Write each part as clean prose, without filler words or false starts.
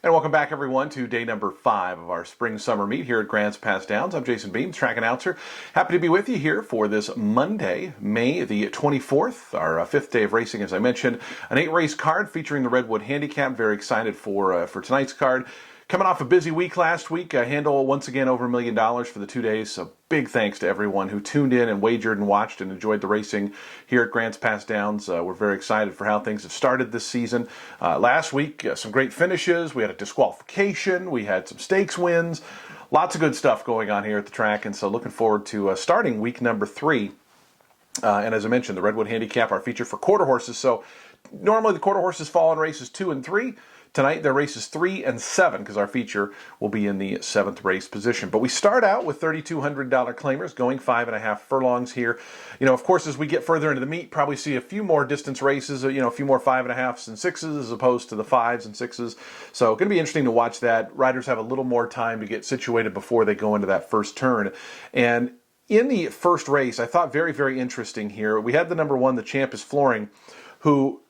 And welcome back, everyone, to day number 5 of our spring-summer meet here at Grants Pass Downs. I'm Jason Beem, track announcer. Happy to be with you here for this Monday, May the 24th, our 5th day of racing, as I mentioned. An 8-race card featuring the Redwood Handicap. Very excited for tonight's card. Coming off a busy week last week, a handle once again over $1 million for the 2 days. So big thanks to everyone who tuned in and wagered and watched and enjoyed the racing here at Grants Pass Downs. We're very excited for how things have started this season. Last week, some great finishes. We had a disqualification. We had some stakes wins. Lots of good stuff going on here at the track. And so looking forward to starting week number 3. And as I mentioned, the Redwood Handicap, our feature for quarter horses. So normally the quarter horses fall in races 2 and 3. Tonight, they're races 3 and 7 because our feature will be in the 7th race position. But we start out with $3,200 claimers going 5.5 furlongs here. You know, of course, as we get further into the meet, probably see a few more distance races, a few more 5.5s and 6s as opposed to the 5s and 6s. So going to be interesting to watch that. Riders have a little more time to get situated before they go into that first turn. And in the first race, I thought very, very interesting here. We had the number 1, the Champ is Flooring, who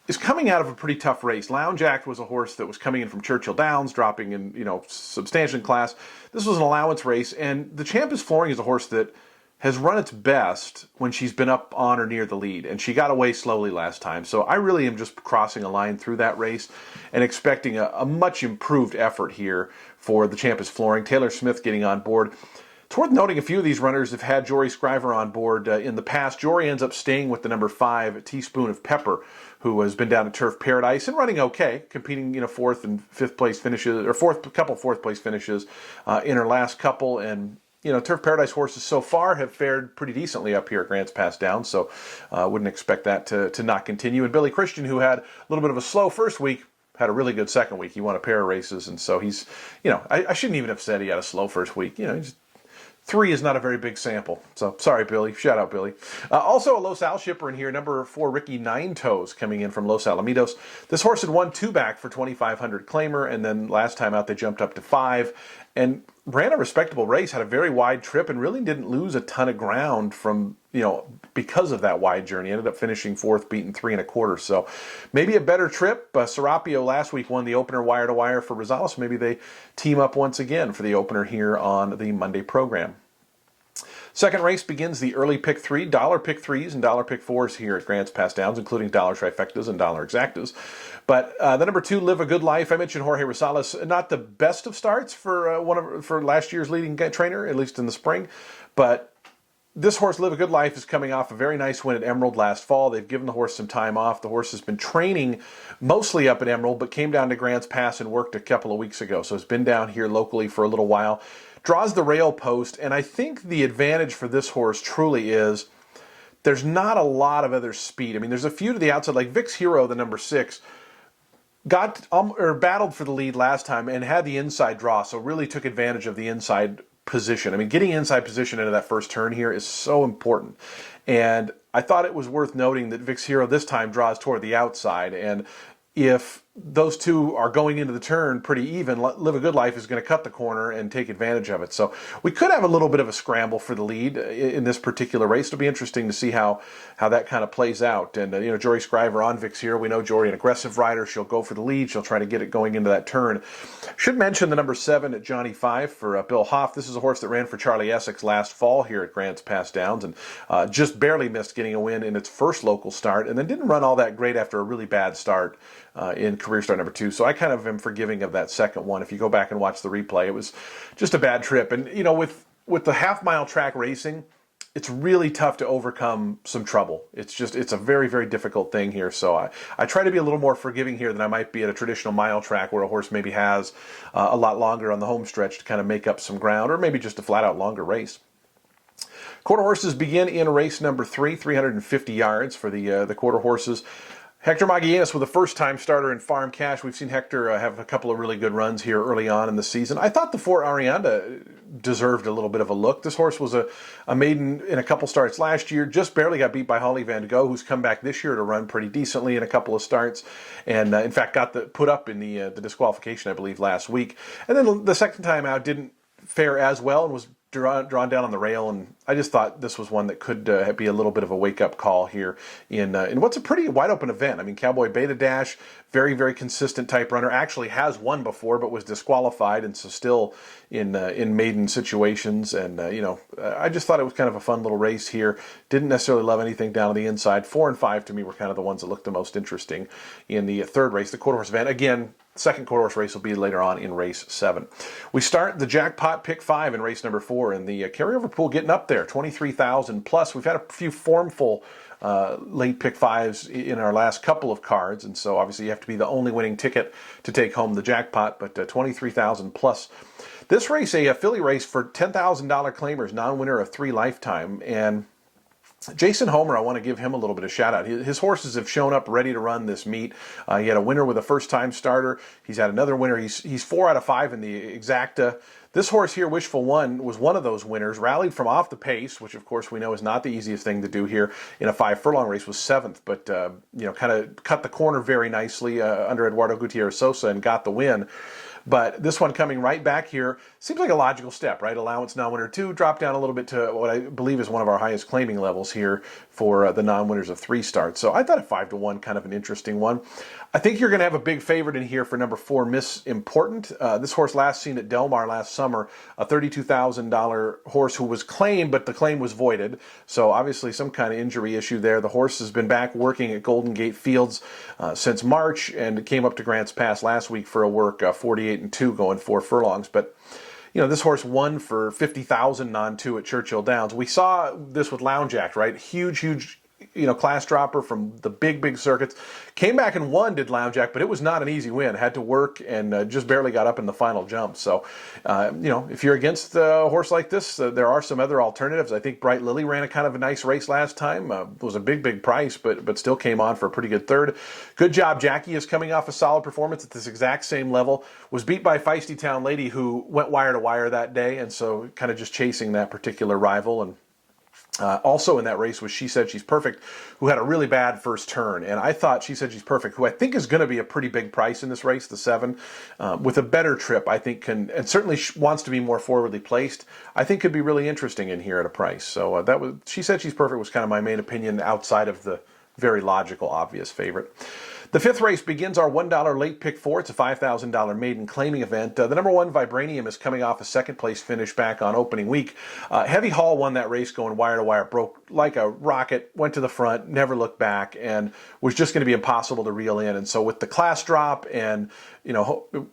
is coming out of a pretty tough race. Lounge Act was a horse that was coming in from Churchill Downs, dropping in, substantial class. This was an allowance race, and the Champ is Flooring is a horse that has run its best when she's been up on or near the lead, and she got away slowly last time. So I really am just crossing a line through that race and expecting a much improved effort here for the Champ is Flooring. Taylor Smith getting on board. It's worth noting a few of these runners have had Jory Scriver on board in the past. Jory ends up staying with the number 5, Teaspoon of Pepper, who has been down at Turf Paradise and running okay, competing, 4th and 5th place finishes, or fourth place finishes in her last couple. And, Turf Paradise horses so far have fared pretty decently up here at Grants Pass Downs, so wouldn't expect that to not continue. And Billy Christian, who had a little bit of a slow first week, had a really good second week. He won a pair of races, and so he's, I shouldn't even have said he had a slow first week. He's 3 is not a very big sample. So, sorry, Billy. Shout out, Billy. Also, a Los Al shipper in here, number 4, Ricky Nine Toes, coming in from Los Alamitos. This horse had won 2 back for 2,500 claimer, and then last time out they jumped up to 5, and ran a respectable race, had a very wide trip, and really didn't lose a ton of ground from, because of that wide journey. Ended up finishing 4th, beaten 3 1/4. So, maybe a better trip. Serapio last week won the opener wire to wire for Rosales. Maybe they team up once again for the opener here on the Monday program. Second race begins the early pick 3, dollar pick 3s and dollar pick 4s here at Grants Pass Downs, including dollar trifectas and dollar exactas. But the number 2, Live a Good Life. I mentioned Jorge Rosales, not the best of starts for last year's leading trainer, at least in the spring. But this horse, Live a Good Life, is coming off a very nice win at Emerald last fall. They've given the horse some time off. The horse has been training mostly up at Emerald, but came down to Grants Pass and worked a couple of weeks ago. So it's been down here locally for a little while. Draws the rail post, and I think the advantage for this horse truly is there's not a lot of other speed. I mean, there's a few to the outside, like Vic's Hero, the number 6, battled for the lead last time and had the inside draw, so really took advantage of the inside position. I mean, getting inside position into that first turn here is so important. And I thought it was worth noting that Vic's Hero this time draws toward the outside, and if those two are going into the turn pretty even, Live a Good Life is going to cut the corner and take advantage of it. So we could have a little bit of a scramble for the lead in this particular race. It'll be interesting to see how that kind of plays out. And, Jory Scriver on Vic's here. We know Jory, an aggressive rider. She'll go for the lead. She'll try to get it going into that turn. Should mention the number 7 at Johnny 5 for Bill Hoff. This is a horse that ran for Charlie Essex last fall here at Grants Pass Downs and just barely missed getting a win in its first local start, and then didn't run all that great after a really bad start in career start number 2. So I kind of am forgiving of that second one. If you go back and watch the replay, it was just a bad trip. And, with the half-mile track racing, it's really tough to overcome some trouble. It's a very, very difficult thing here. So I try to be a little more forgiving here than I might be at a traditional mile track where a horse maybe has a lot longer on the home stretch to kind of make up some ground, or maybe just a flat-out longer race. Quarter horses begin in race number 3, 350 yards for the quarter horses. Hector Magallanes with a first-time starter in Farm Cash. We've seen Hector have a couple of really good runs here early on in the season. I thought the 4 Arianda deserved a little bit of a look. This horse was a maiden in a couple starts last year, just barely got beat by Holly Van Gogh, who's come back this year to run pretty decently in a couple of starts, and in fact got put up in the disqualification, I believe, last week. And then the second time out didn't fare as well and was drawn down on the rail, and I just thought this was one that could be a little bit of a wake-up call here in what's a pretty wide-open event. I mean, Cowboy Beta Dash, very, very consistent type runner, actually has won before but was disqualified, and so still in maiden situations. And, I just thought it was kind of a fun little race here. Didn't necessarily love anything down on the inside. 4 and 5 to me were kind of the ones that looked the most interesting in the third race, the quarter-horse event. Again, second quarter-horse race will be later on in race 7. We start the jackpot pick 5 in race number 4, and the carryover pool getting up there, 23,000 plus. We've had a few formful late pick 5s in our last couple of cards, and so obviously you have to be the only winning ticket to take home the jackpot, but 23,000 plus. This race, a filly race for $10,000 claimers, non-winner of 3 lifetime, and Jason Homer, I want to give him a little bit of shout out. His horses have shown up ready to run this meet. He had a winner with a first-time starter. He's had another winner. He's 4 out of 5 in the exacta. This horse here, Wishful One, was one of those winners. Rallied from off the pace, which of course we know is not the easiest thing to do here in a 5-furlong race. Was 7th, but kind of cut the corner very nicely under Eduardo Gutierrez Sosa and got the win. But this one coming right back here seems like a logical step, right? Allowance non-winner 2, drop down a little bit to what I believe is one of our highest claiming levels here for the non-winners of 3 starts. So I thought a 5-1 kind of an interesting one. I think you're going to have a big favorite in here for number 4, Miss Important. This horse last seen at Del Mar last summer, a $32,000 horse who was claimed, but the claim was voided. So obviously some kind of injury issue there. The horse has been back working at Golden Gate Fields since March, and came up to Grants Pass last week for a work 48-2 going 4 furlongs. But this horse won for $50,000 non-2 at Churchill Downs. We saw this with Lounge Act, right? Huge, class dropper from the big circuits. Came back and won, did Lounge Act, but it was not an easy win. Had to work and just barely got up in the final jump. So, if you're against a horse like this, there are some other alternatives. I think Bright Lily ran a kind of a nice race last time. It was a big price, but still came on for a pretty good third. Good job. Jackie is coming off a solid performance at this exact same level. Was beat by Feisty Town Lady, who went wire to wire that day, and so kind of just chasing that particular rival. And also in that race was She Said She's Perfect, who had a really bad first turn. And I thought She Said She's Perfect, who I think is going to be a pretty big price in this race, the 7, with a better trip, I think can, and certainly wants to be more forwardly placed, I think could be really interesting in here at a price. So that was She Said She's Perfect was kind of my main opinion outside of the very logical, obvious favorite. The 5th race begins our $1 late pick 4. It's a $5,000 maiden claiming event. The number 1 Vibranium is coming off a second place finish back on opening week. Heavy Hall won that race going wire to wire, broke like a rocket, went to the front, never looked back, and was just going to be impossible to reel in. And so with the class drop and,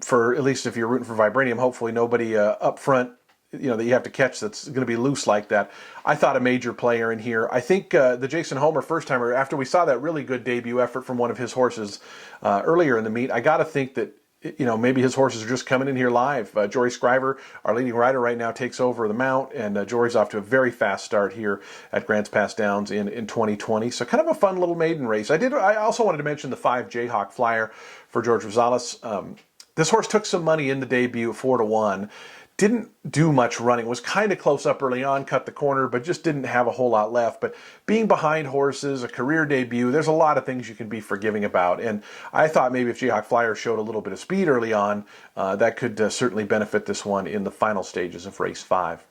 for at least if you're rooting for Vibranium, hopefully nobody up front that you have to catch that's going to be loose like that. I thought a major player in here. I think the Jason Homer first-timer, after we saw that really good debut effort from one of his horses earlier in the meet, I got to think that maybe his horses are just coming in here live. Jory Scriver, our leading rider right now, takes over the mount, and Jory's off to a very fast start here at Grants Pass Downs in 2020. So kind of a fun little maiden race. I also wanted to mention the 5 Jayhawk Flyer for George Rosales. This horse took some money in the debut, 4-1. Didn't do much running, was kind of close up early on, cut the corner, but just didn't have a whole lot left. But being behind horses, a career debut, there's a lot of things you can be forgiving about. And I thought maybe if Jayhawk Flyer showed a little bit of speed early on, that could certainly benefit this one in the final stages of race 5.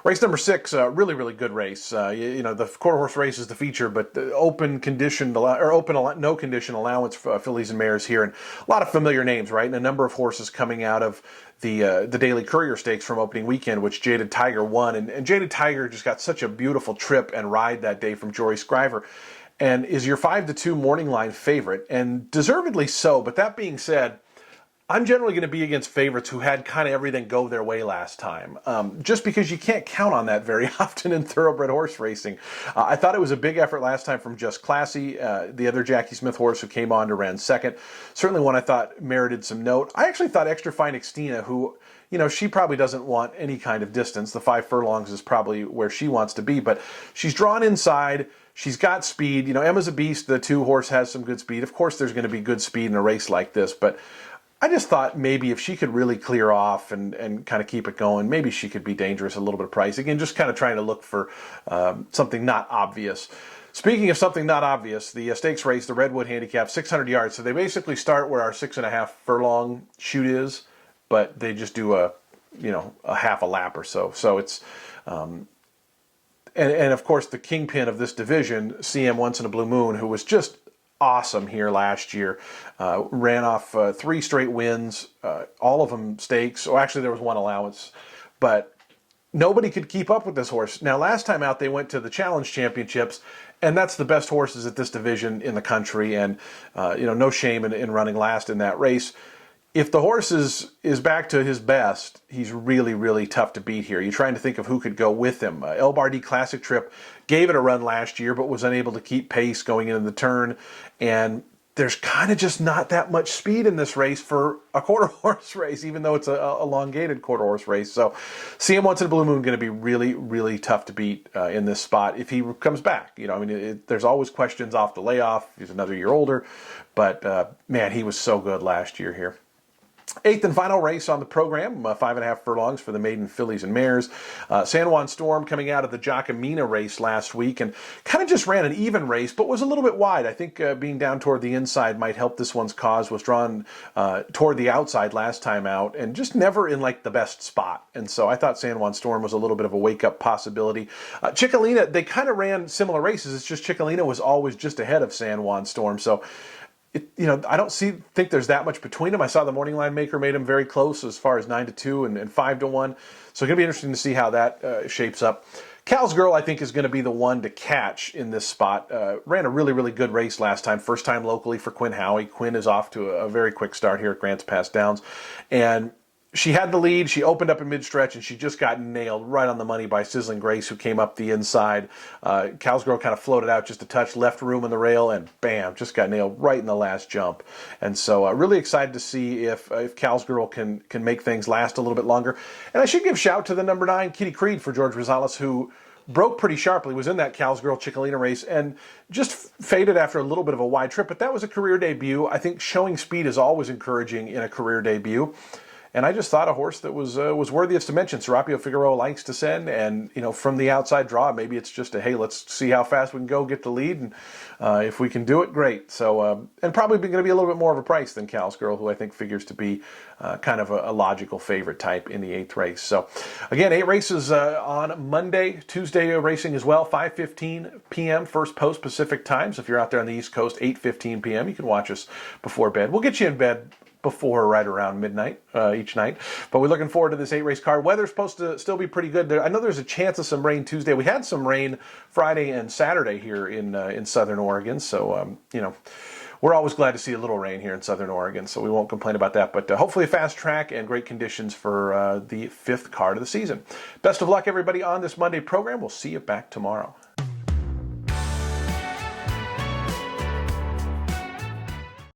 Race number 6, really good race. The quarter horse race is the feature, but the open condition no condition allowance for fillies and mares here, and a lot of familiar names, right? And a number of horses coming out of the Daily Courier Stakes from opening weekend, which Jaded Tiger won, and Jaded Tiger just got such a beautiful trip and ride that day from Jory Scriver, and is your 5-2 morning line favorite, and deservedly so. But that being said, I'm generally going to be against favorites who had kind of everything go their way last time, just because you can't count on that very often in thoroughbred horse racing. I thought it was a big effort last time from Just Classy, the other Jackie Smith horse who came on to ran second. Certainly one I thought merited some note. I actually thought Extra Fine Xtina, who, she probably doesn't want any kind of distance. The 5 furlongs is probably where she wants to be, but she's drawn inside. She's got speed. Emma's a Beast, the 2 horse, has some good speed. Of course, there's going to be good speed in a race like this, but I just thought maybe if she could really clear off and kind of keep it going, maybe she could be dangerous at a little bit of price. Again, just kind of trying to look for something not obvious. Speaking of something not obvious, the stakes race, the Redwood Handicap, 600 yards. So they basically start where our 6.5 furlong shoot is, but they just do a a half a lap or so. So it's and of course the kingpin of this division, CM Once in a Blue Moon, who was just awesome here last year, ran off 3 straight wins, all of them stakes. Oh, actually there was one allowance, but nobody could keep up with this horse. Now, last time out, they went to the Challenge Championships, and that's the best horses at this division in the country, and no shame in running last in that race. If the horse is back to his best, he's really, really tough to beat here. You're trying to think of who could go with him. El Bardi Classic Trip gave it a run last year, but was unable to keep pace going into the turn, and there's kind of just not that much speed in this race for a quarter horse race, even though it's a elongated quarter horse race. So CM Once in a Blue Moon going to be really, really tough to beat in this spot if he comes back. There's always questions off the layoff. He's another year older, but man, he was so good last year here. 8th and final race on the program, 5.5 furlongs for the maiden fillies and mares. San Juan Storm coming out of the Jacamina race last week and kind of just ran an even race, but was a little bit wide. I think being down toward the inside might help this one's cause. Was drawn toward the outside last time out and just never in like the best spot. And so I thought San Juan Storm was a little bit of a wake-up possibility. Chicalina, they kind of ran similar races. It's just Chicalina was always just ahead of San Juan Storm. So I don't think there's that much between them. I saw the morning line maker made them very close as far as 9-2 and 5-1. So it's going to be interesting to see how that shapes up. Cal's Girl, I think, is going to be the one to catch in this spot. Ran a really, really good race last time. First time locally for Quinn Howie. Quinn is off to a very quick start here at Grants Pass Downs. And she had the lead. She opened up in mid-stretch, and she just got nailed right on the money by Sizzling Grace, who came up the inside. Cal's Girl kind of floated out just a touch, left room in the rail, and bam, just got nailed right in the last jump. And so really excited to see if Cal's Girl can make things last a little bit longer. And I should give shout to the number 9, Kitty Creed, for George Rosales, who broke pretty sharply, was in that Cal's Girl Chicalina race, and just faded after a little bit of a wide trip. But that was a career debut. I think showing speed is always encouraging in a career debut. And I just thought a horse that was worthy of some mention. Serapio Figueroa likes to send, and from the outside draw, maybe it's just hey, let's see how fast we can go, get the lead, and if we can do it, great. So and probably going to be a little bit more of a price than Cal's Girl, who I think figures to be kind of a logical favorite type in the 8th race. So again, 8 races on Monday, Tuesday racing as well, 5:15 p.m. first post Pacific time. So if you're out there on the East Coast, 8:15 p.m. you can watch us before bed. We'll get you in bed before right around midnight each night. But we're looking forward to this 8-race card. Weather's supposed to still be pretty good. I know there's a chance of some rain Tuesday. We had some rain Friday and Saturday here in Southern Oregon. So, we're always glad to see a little rain here in Southern Oregon, so we won't complain about that. But hopefully a fast track and great conditions for the 5th card of the season. Best of luck, everybody, on this Monday program. We'll see you back tomorrow.